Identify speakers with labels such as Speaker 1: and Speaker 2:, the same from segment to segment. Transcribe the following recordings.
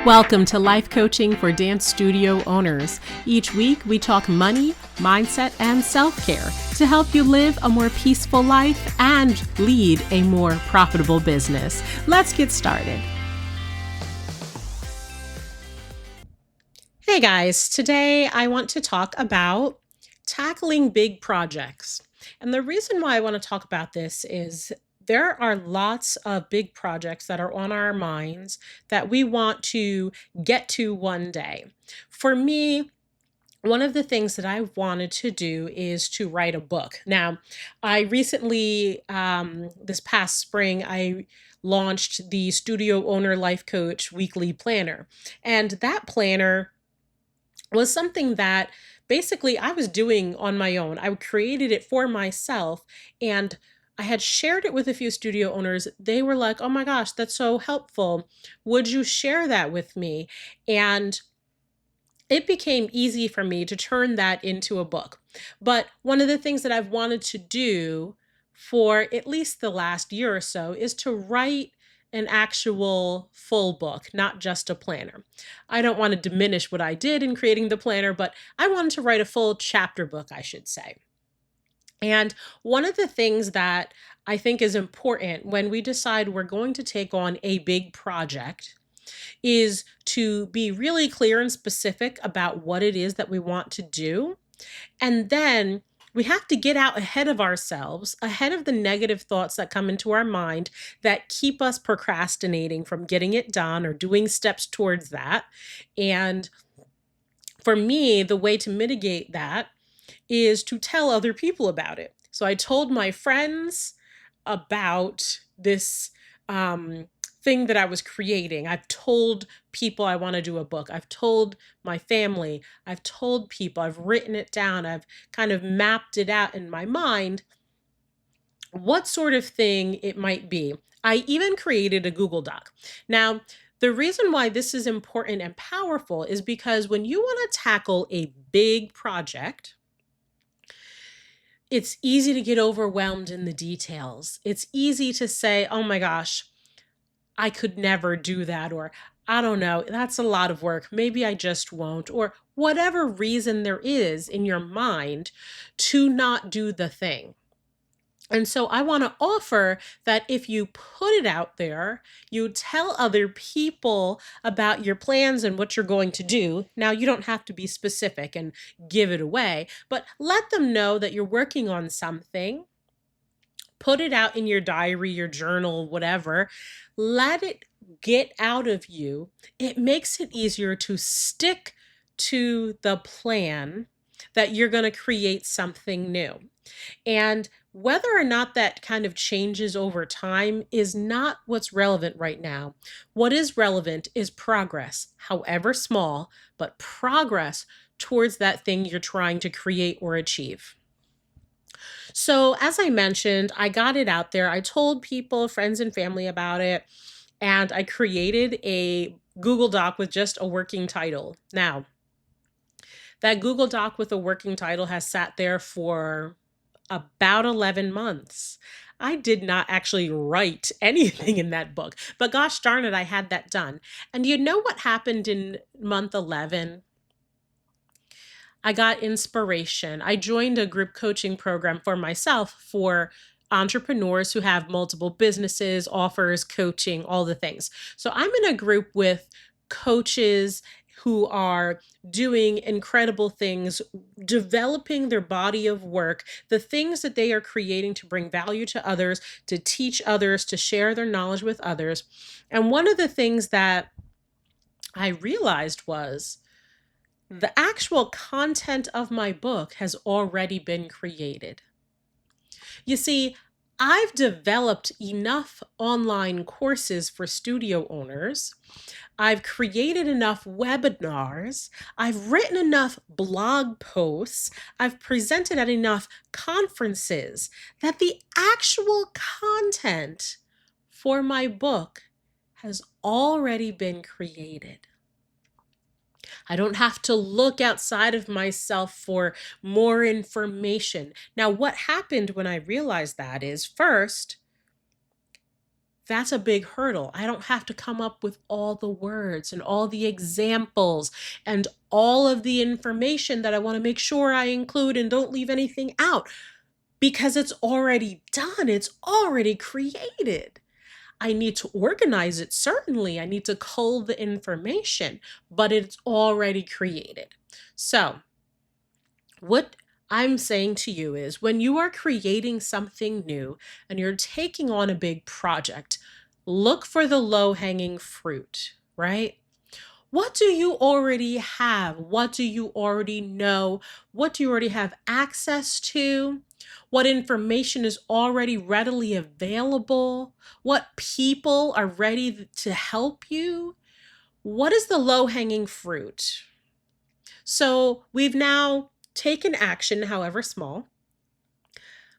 Speaker 1: Welcome to Life Coaching for Dance Studio Owners. Each week, we talk money, mindset, and self-care to help you live a more peaceful life and lead a more profitable business. Let's get started. Hey guys, today I want to talk about tackling big projects. And the reason why I want to talk about this is there are lots of big projects that are on our minds that we want to get to one day. For me, one of the things that I wanted to do is to write a book. Now, I recently, this past spring, I launched the Studio Owner Life Coach Weekly Planner. And that planner was something that basically I was doing on my own. I created it for myself and I had shared it with a few studio owners. They were like, "Oh my gosh, that's so helpful. Would you share that with me?" And it became easy for me to turn that into a book. But one of the things that I've wanted to do for at least the last year or so is to write an actual full book, not just a planner. I don't want to diminish what I did in creating the planner, but I wanted to write a full chapter book, I should say. And one of the things that I think is important when we decide we're going to take on a big project is to be really clear and specific about what it is that we want to do. And then we have to get out ahead of ourselves, ahead of the negative thoughts that come into our mind that keep us procrastinating from getting it done or doing steps towards that. And for me, the way to mitigate that is to tell other people about it. So I told my friends about this thing that I was creating. I've told people I want to do a book. I've told my family. I've told people. I've written it down. I've kind of mapped it out in my mind what sort of thing it might be. I even created a Google Doc. Now, the reason why this is important and powerful is because when you want to tackle a big project, it's easy to get overwhelmed in the details. It's easy to say, "Oh my gosh, I could never do that," or "I don't know, that's a lot of work. Maybe I just won't," or whatever reason there is in your mind to not do the thing. And so I want to offer that if you put it out there, you tell other people about your plans and what you're going to do. Now, you don't have to be specific and give it away, but let them know that you're working on something. Put it out in your diary, your journal, whatever. Let it get out of you. It makes it easier to stick to the plan that you're going to create something new. And whether or not that kind of changes over time is not what's relevant right now. What is relevant is progress, however small, but progress towards that thing you're trying to create or achieve. So, as I mentioned, I got it out there. I told people, friends and family about it, and I created a Google Doc with just a working title. Now, that Google Doc with a working title has sat there for about 11 months. I did not actually write anything in that book, but gosh darn it, I had that done. And you know what happened in month 11? I got inspiration. I joined a group coaching program for myself for entrepreneurs who have multiple businesses, offers, coaching, all the things. So I'm in a group with coaches who are doing incredible things, developing their body of work, the things that they are creating to bring value to others, to teach others, to share their knowledge with others. And one of the things that I realized was the actual content of my book has already been created. You see, I've developed enough online courses for studio owners. I've created enough webinars. I've written enough blog posts. I've presented at enough conferences that the actual content for my book has already been created. I don't have to look outside of myself for more information. Now, what happened when I realized that is first, That's a big hurdle. I don't have to come up with all the words and all the examples and all of the information that I want to make sure I include and don't leave anything out because it's already done. It's already created. I need to organize it, certainly. I need to cull the information, but it's already created. So, what I'm saying to you is when you are creating something new and you're taking on a big project, look for the low hanging fruit, right? What do you already have? What do you already know? What do you already have access to? What information is already readily available? What people are ready to help you? What is the low hanging fruit? So we've now taken action, however small.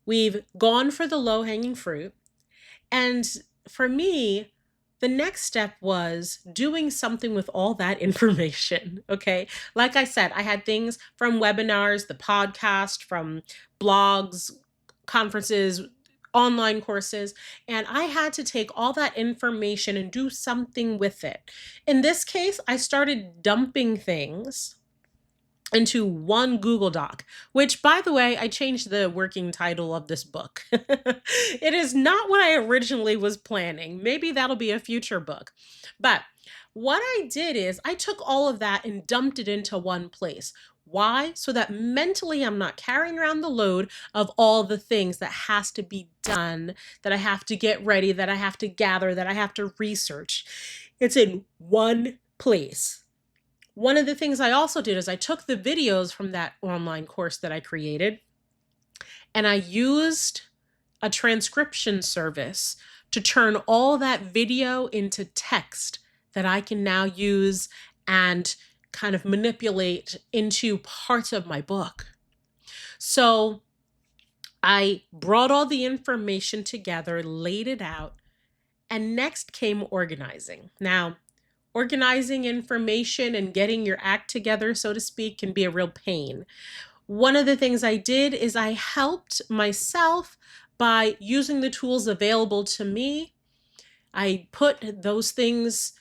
Speaker 1: We've gone for the low hanging fruit. And for me, the next step was doing something with all that information. Okay. Like I said, I had things from webinars, the podcast, from blogs, conferences, online courses, and I had to take all that information and do something with it. In this case, I started dumping things into one Google Doc, which, by the way, I changed the working title of this book. It is not what I originally was planning. Maybe that'll be a future book. But what I did is I took all of that and dumped it into one place. Why? So that mentally I'm not carrying around the load of all the things that has to be done, that I have to get ready, that I have to gather, that I have to research. It's in one place. One of the things I also did is I took the videos from that online course that I created and I used a transcription service to turn all that video into text that I can now use and kind of manipulate into parts of my book. So I brought all the information together, laid it out, and next came organizing. Now, organizing information and getting your act together, so to speak, can be a real pain. One of the things I did is I helped myself by using the tools available to me. I put those things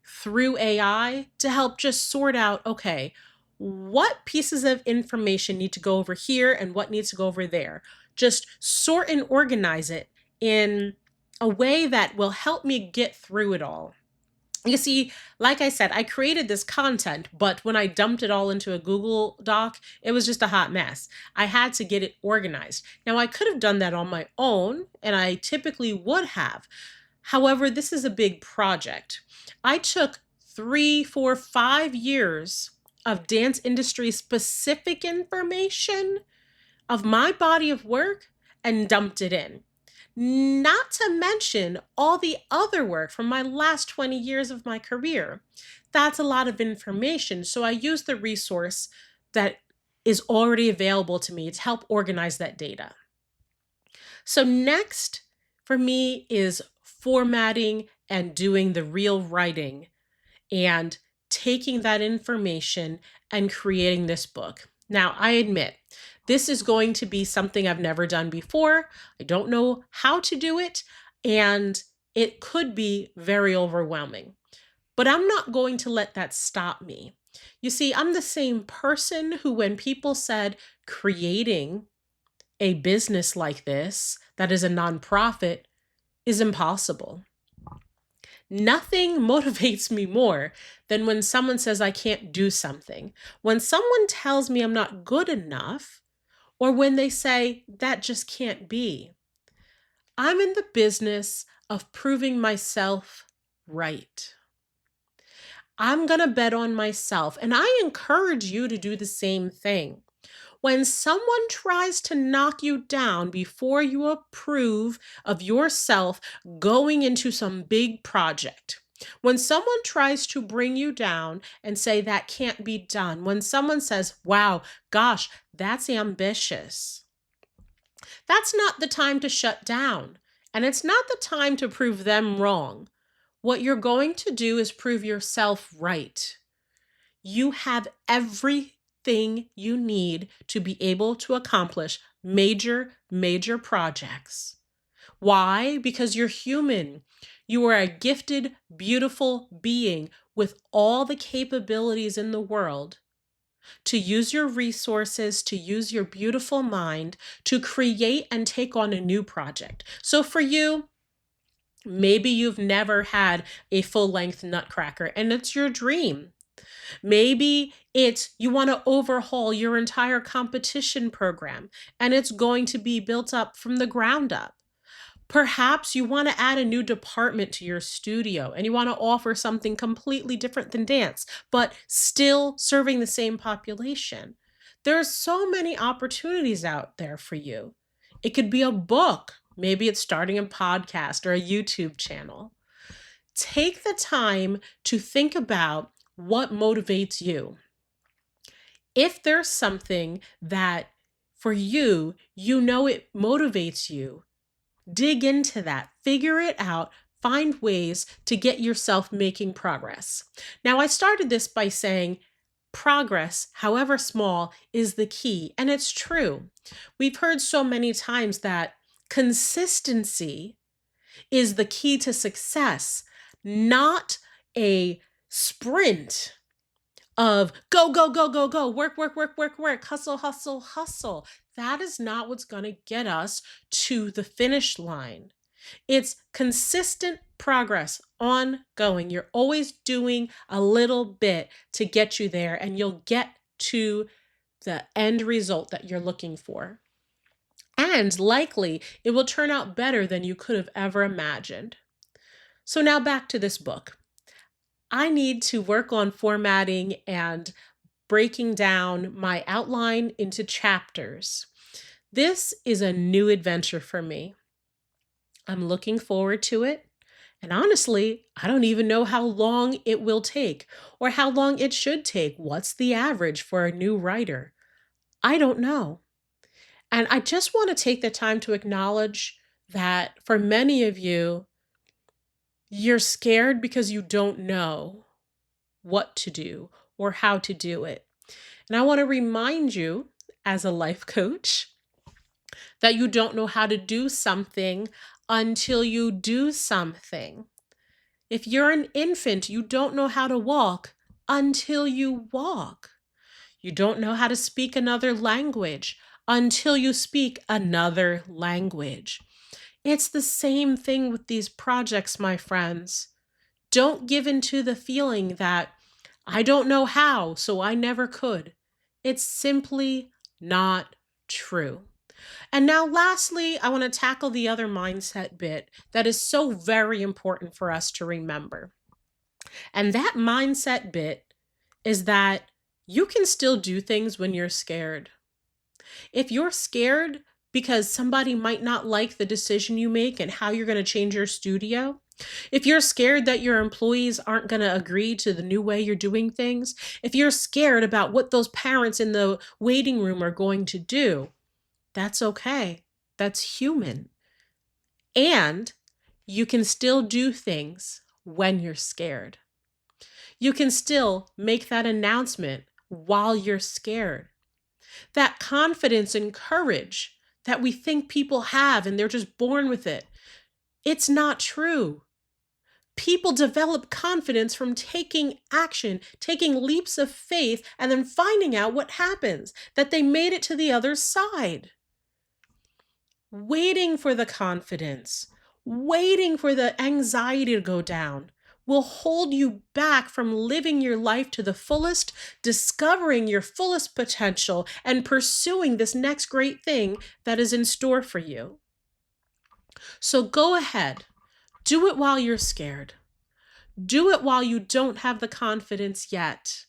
Speaker 1: through AI to help just sort out, okay, what pieces of information need to go over here and what needs to go over there. Just sort and organize it in a way that will help me get through it all. You see, like I said, I created this content, but when I dumped it all into a Google Doc, it was just a hot mess. I had to get it organized. Now, I could have done that on my own, and I typically would have. However, this is a big project. I took 3, 4, 5 years of dance industry specific information of my body of work and dumped it in. Not to mention all the other work from my last 20 years of my career. That's a lot of information. So I use the resource that is already available to me to help organize that data. So next for me is formatting and doing the real writing and taking that information and creating this book. Now, I admit, this is going to be something I've never done before. I don't know how to do it, and it could be very overwhelming. But I'm not going to let that stop me. You see, I'm the same person who, when people said creating a business like this, that is a nonprofit, is impossible. Nothing motivates me more than when someone says I can't do something. When someone tells me I'm not good enough, or when they say that just can't be. I'm in the business of proving myself right. I'm going to bet on myself, and I encourage you to do the same thing. When someone tries to knock you down before you approve of yourself going into some big project, when someone tries to bring you down and say that can't be done, when someone says, wow, gosh, that's ambitious, that's not the time to shut down. And it's not the time to prove them wrong. What you're going to do is prove yourself right. You have everything you need to be able to accomplish major projects. Why? Because you're human. You are a gifted, beautiful being with all the capabilities in the world to use your resources, to use your beautiful mind to create and take on a new project. So for you, maybe you've never had a full length nutcracker and it's your dream. Maybe it's you want to overhaul your entire competition program and it's going to be built up from the ground up. Perhaps you want to add a new department to your studio and you want to offer something completely different than dance, but still serving the same population. There are so many opportunities out there for you. It could be a book. Maybe it's starting a podcast or a YouTube channel. Take the time to think about what motivates you. If there's something that for you, you know it motivates you, dig into that, figure it out, find ways to get yourself making progress. Now, I started this by saying progress, however small, is the key. And it's true. We've heard so many times that consistency is the key to success, not a sprint of go, go, go, go, go, work, work, work, work, work, hustle, hustle, hustle. That is not what's going to get us to the finish line. It's consistent progress, ongoing. You're always doing a little bit to get you there, and you'll get to the end result that you're looking for. And likely, it will turn out better than you could have ever imagined. So now back to this book. I need to work on formatting and breaking down my outline into chapters. This is a new adventure for me. I'm looking forward to it. And honestly, I don't even know how long it will take or how long it should take. What's the average for a new writer? I don't know. And I just want to take the time to acknowledge that for many of you, you're scared because you don't know what to do or how to do it. And I want to remind you, as a life coach, that you don't know how to do something until you do something. If you're an infant, you don't know how to walk until you walk. You don't know how to speak another language until you speak another language. It's the same thing with these projects, my friends. Don't give in to the feeling that I don't know how, so I never could. It's simply not true. And now, lastly, I want to tackle the other mindset bit that is so very important for us to remember. And that mindset bit is that you can still do things when you're scared. If you're scared because somebody might not like the decision you make and how you're going to change your studio, if you're scared that your employees aren't going to agree to the new way you're doing things, if you're scared about what those parents in the waiting room are going to do, that's okay. That's human. And you can still do things when you're scared. You can still make that announcement while you're scared. That confidence and courage that we think people have and they're just born with it, it's not true. People develop confidence from taking action, taking leaps of faith, and then finding out what happens, that they made it to the other side. Waiting for the confidence, waiting for the anxiety to go down will hold you back from living your life to the fullest, discovering your fullest potential, and pursuing this next great thing that is in store for you. So go ahead, do it while you're scared. Do it while you don't have the confidence yet.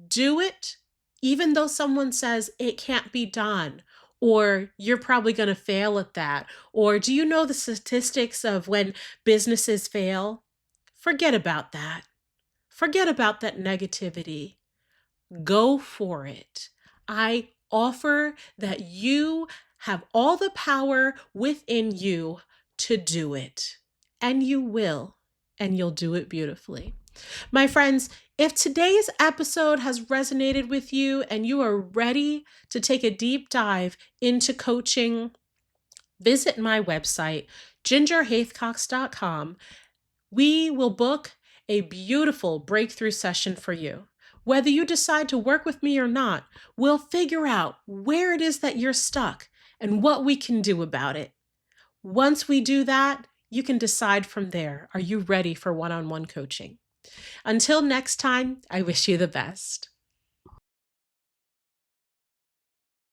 Speaker 1: Do it even though someone says it can't be done, or you're probably going to fail at that. Or do you know the statistics of when businesses fail? Forget about that. Forget about that negativity. Go for it. I offer that you have all the power within you to do it. And you will. And you'll do it beautifully. My friends, if today's episode has resonated with you and you are ready to take a deep dive into coaching, Visit my website, gingerhaithcox.com. We will book a beautiful breakthrough session for you. Whether you decide to work with me or not, we'll figure out where it is that you're stuck and what we can do about it. Once we do that, you can decide from there. Are you ready for one-on-one coaching? Until next time, I wish you the best.